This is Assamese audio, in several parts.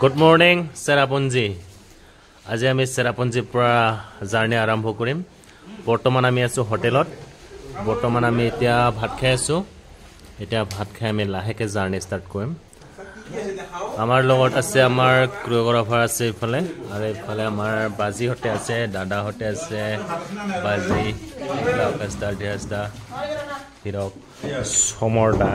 Good morning, Serapunji. আজি আমি চেৰাপুঞ্জীৰ পৰা জাৰ্নি আৰম্ভ কৰিম। বৰ্তমান আমি আছো হোটেলত। বৰ্তমান আমি এতিয়া ভাত খাই আছো। এতিয়া ভাত খাই আমি লাহেকে জাৰ্নি ষ্টাৰ্ট কৰিম। আমাৰ লগত আছে আমাৰ কোৰিওগ্ৰাফাৰ আছে ইফালে আৰু ইফালে আমাৰ বাজি হতে আছে, দাদা হতে আছে, বাজি লাউকাস্তা দিয়াসদা হিৰক সমৰদা।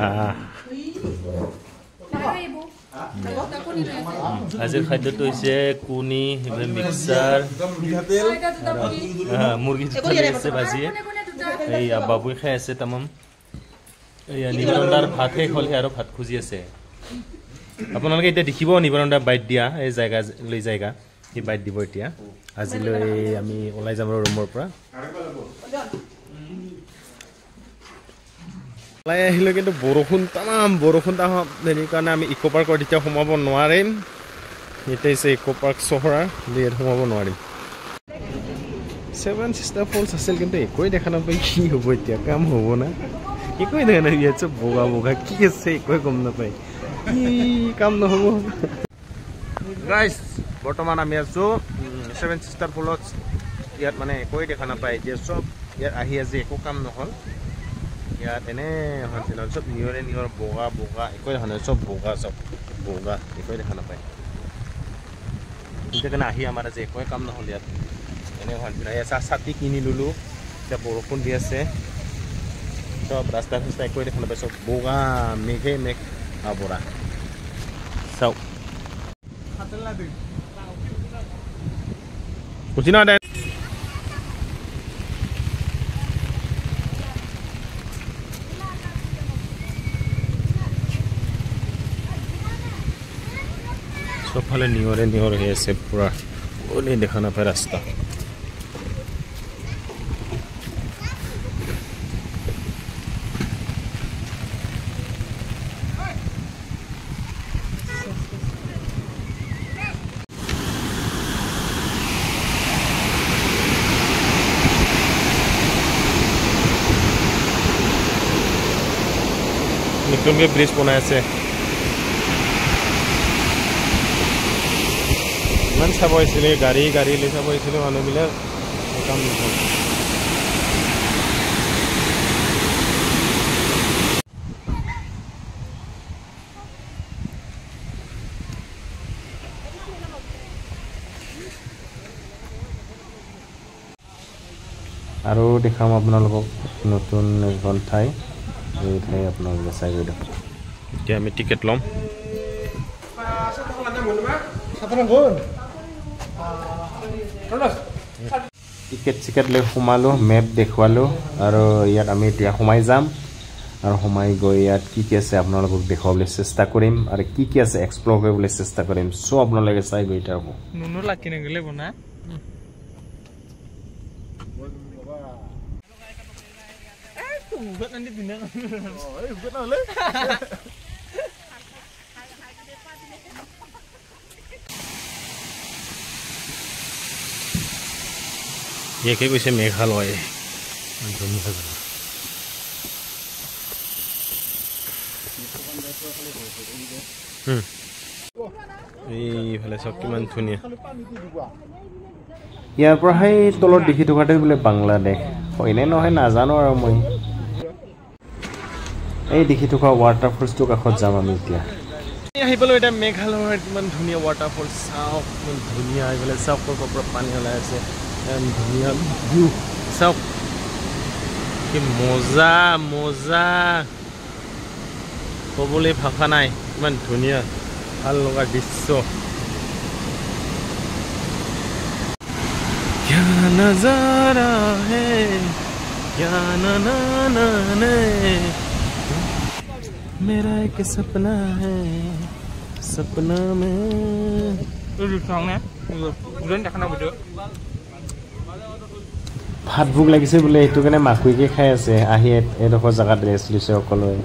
আজিৰ খাদ্যটো হৈছে কুনি মিক্সাৰ মুৰ্গী আছে বাজিয়ে এই বাবুই খাই আছে তামাম। এই নিবৰণ্ডাৰ ভাত শেষ হ'লে আৰু ভাত খুজি আছে। আপোনালোকে এতিয়া দেখিব নিবৰণ্ডা বাইট দিয়া এই জায়গা লৈ জায়গা সেই বাইট দিব এতিয়া। আজিলৈ আমি ওলাই যাম ৰুমৰ পৰা। ওলাই আহিলে কিন্তু বৰষুণ তামাম বৰষুণ হেৰি কাৰণে আমি ইকো পাৰ্কত এতিয়া সোমাব নোৱাৰিম। এতিয়া হৈছে ইকো পাৰ্ক চহৰা ইয়াত সোমাব নোৱাৰিম। ছেভেন ছিষ্টাৰ ফলছ আছিল কিন্তু একোৱেই দেখা নাপায়। কি হ'ব এতিয়া কাম হ'ব না একোৱেই দেখা নাই। ইয়াত চব বগা বগা কি আছে একোৱে গম নাপায়। কি কাম নহ'ব। গাইজ বৰ্তমান আমি আছো ছেভেন ছিষ্টাৰ ফলছ। ইয়াত মানে একোৱেই দেখা নাপায়। এতিয়া চব ইয়াত আহি আজি একো কাম নহ'ল। ইয়াত এনে হৈছিল চব নিয়ৰে নিয়ৰ বগা বগা একোৱে দেখা নাই। চব বগা চব বগা একোৱে দেখা নাপায়। এতিয়া কাৰণে আহি আমাৰ আজি একোৱে কাম নহ'ল। ইয়াত এনে হৈছিল ছাতি কিনি ল'লোঁ। এতিয়া বৰষুণ দি আছে। চব ৰাস্তা চাস্তা একোৱে দেখা নাপায়। চব বগা মেঘে মেঘ আৱৰা। চাওক বুজি না চবফালে নিয়ৰে নিয়ৰ হৈ আছে পুৰা ওলি দেখা নাপায় ৰাস্তা। নতুনকৈ ব্ৰিজ বনাই আছে। ইমান চাব আহিছিলে গাড়ী লৈ চাব আহিছিলে মানুহবিলাক কাম নহ'ল। আৰু দেখাম আপোনালোকক নতুন এখন ঠাই। এই ঠাই আপোনালোকে চাই গৈ দিয়ক। এতিয়া আমি টিকেট ল'ম। টিকেট চিকেট লৈ সোমালোঁ, মেপ দেখুৱালোঁ আৰু ইয়াত আমি এতিয়া সোমাই যাম আৰু সোমাই গৈ ইয়াত কি কি আছে আপোনালোকক দেখুৱাবলৈ চেষ্টা কৰিম আৰু কি কি আছে এক্সপ্ল'ৰ কৰিবলৈ চেষ্টা কৰিম। চ' আপোনালোকে চাই গৈ থাকক। ইয়াকে কৈছে মেঘালয়। এইফালে চব কিমান ধুনীয়া। ইয়াৰ পৰা সেই তলত দেখি থকাতে বোলে বাংলাদেশ হয়নে নহয় নাজানো আৰু মই। এই দেখি থকা ৱাটাৰফলছটোৰ কাষত যাম আমি এতিয়া। আহি পালোঁ এতিয়া মেঘালয়ৰ কিমান ধুনীয়া ৱাটাৰফল চাওক কিমান ধুনীয়া। এইফালে চাওক পৰা পানী ওলাই আছে। ধুনীয়া ভিউ চাওক কি মজা মজা ক'বলৈ ভাষা নাই। ইমান ধুনীয়া ভাল লগা দৃশ্য। क्या नजारा है क्या ना ना ना ने मेरा एक सपना है सपना में ভাত ভোক লাগিছে বোলে সেইটো কাৰণে মাকুইকে খাই আছে। আহি এডোখৰ জেগাত ৰেষ্ট লৈছে সকলোৱে।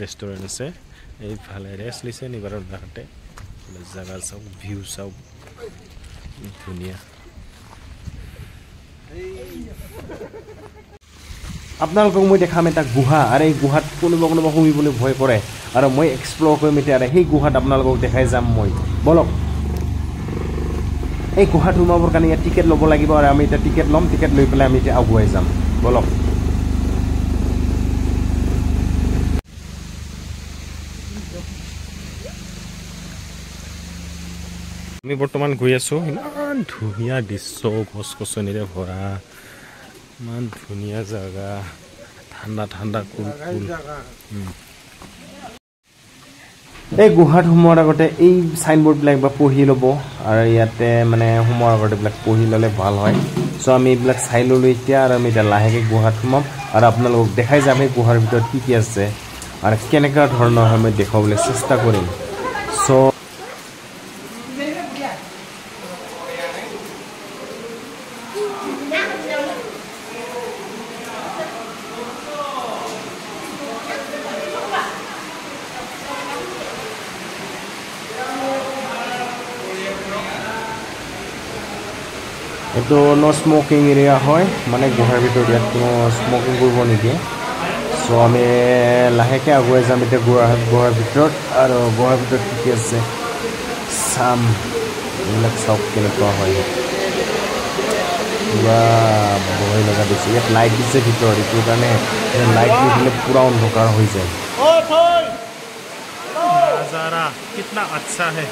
ৰেষ্টুৰেণ্ট আছে এইফালে ৰেষ্ট লৈছে নিবাৰৰ দাহতে। জাগা চাওক ভিউ চাওক ধুনীয়া। আপোনালোকক মই দেখাম এটা গুহা আৰু এই গুহাত কোনোবা সোমিবলৈ ভয় কৰে আৰু মই এক্সপ্ল'ৰ কৰিম এতিয়া আৰু সেই গুহাত আপোনালোকক দেখাই যাম মই বলক এই গুহাত সোমাবৰ কাৰণে ইয়াত টিকেট ল'ব লাগিব আৰু আমি এতিয়া টিকেট ল'ম টিকেট লৈ পেলাই আমি এতিয়া আগুৱাই যাম বলক আমি বৰ্তমান গৈ আছোঁ ইমান ধুনীয়া দৃশ্য গছ গছনিৰে ভৰা ইমান ধুনীয়া জাগা ঠাণ্ডা ঠাণ্ডা কুল এই গুহাত সোমোৱাৰ আগতে এই চাইনবোৰ্ডবিলাক বা পঢ়ি ল'ব আৰু ইয়াতে মানে সোমোৱাৰ আগতে এইবিলাক পঢ়ি ল'লে ভাল হয় চ' আমি এইবিলাক চাই ল'লোঁ এতিয়া আৰু আমি এতিয়া লাহেকৈ গুহাত সোমাম আৰু আপোনালোকক দেখাই যাম এই গুহাৰ ভিতৰত কি কি আছে আৰু কেনেকুৱা ধৰণৰ হয় মই দেখুৱাবলৈ চেষ্টা কৰিম চ' এইটো ন' স্মকিং এৰিয়া হয় মানে গুহাৰ ভিতৰত ইয়াত কোনো স্মকিং কৰিব নিদিয়ে চ' আমি লাহেকৈ আগুৱাই যাম এতিয়া গুহাৰ ভিতৰত আৰু গুহাৰ ভিতৰত কি কি আছে চাম এইবিলাক চাওক কেনেকুৱা হয় পুৰা ভয় লগা দিছে ইয়াত লাইট দিছে ভিতৰত এইটো কাৰণে লাইট দি দিলে পুৰা অন্ধকাৰ হৈ যায় नजारा कितना अच्छा है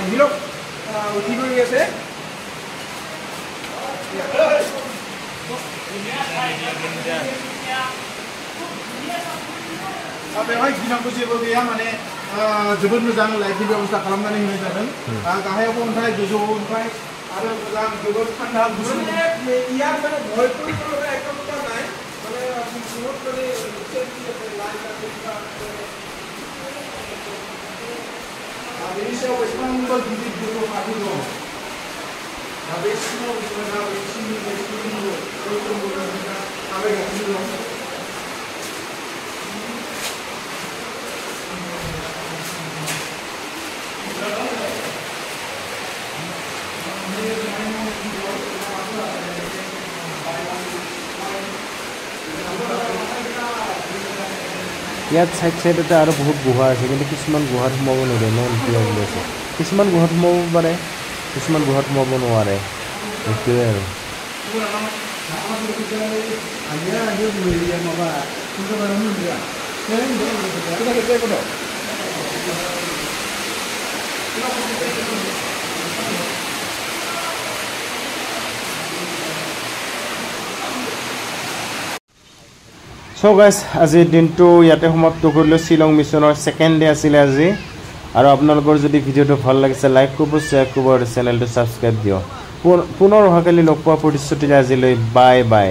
হিলক উঠি গৈ আছে बेवहाय गिनांगौ जेबो गैया माने जोबोद मोजां लाइटनि बेबस्था खालामनानै होनाय जादों गाहायावबो अन्थाइ गोजौआव अन्थाइ आरो मोजां जोबोद थान्दा गुसु ইয়াত মানে ভয় কৰিবলৈ একদম নাই মানে বহুত মানে সেফটি আছে লাইট আছে बेनि सायाव बेसेबांबा गिदिर गोजौ हाजो दं दा बे सिङाव जोंहा बे सिंनि थाबायगासिनो दं ইয়াত সাইড সাইডতে আৰু বহুত গুহা আছে কিন্তু কিছুমান গুহাত সোমাব নোৱাৰে নলপিয়া বুলি আছে কিছুমান গুহাত সোমাব পাৰে কিছুমান গুহাত সোমাব নোৱাৰে সেইটোৱে আৰু So guys, আজিৰ দিনটো ইয়াতে সমাপ্ত কৰিলোঁ শ্বিলং মিছনৰ সেকেন্ড ডে আছিল আজি আৰু আপোনালোকৰ যদি ভিডিওটো ভাল লাগিছে লাইক কৰিব শেয়াৰ কৰিব আৰু চেনেলটো সাবস্ক্ৰাইব দিও পুনৰ অহাকালি লগ পোৱা প্ৰতিশ্ৰুতি আজিলৈ বাই বাই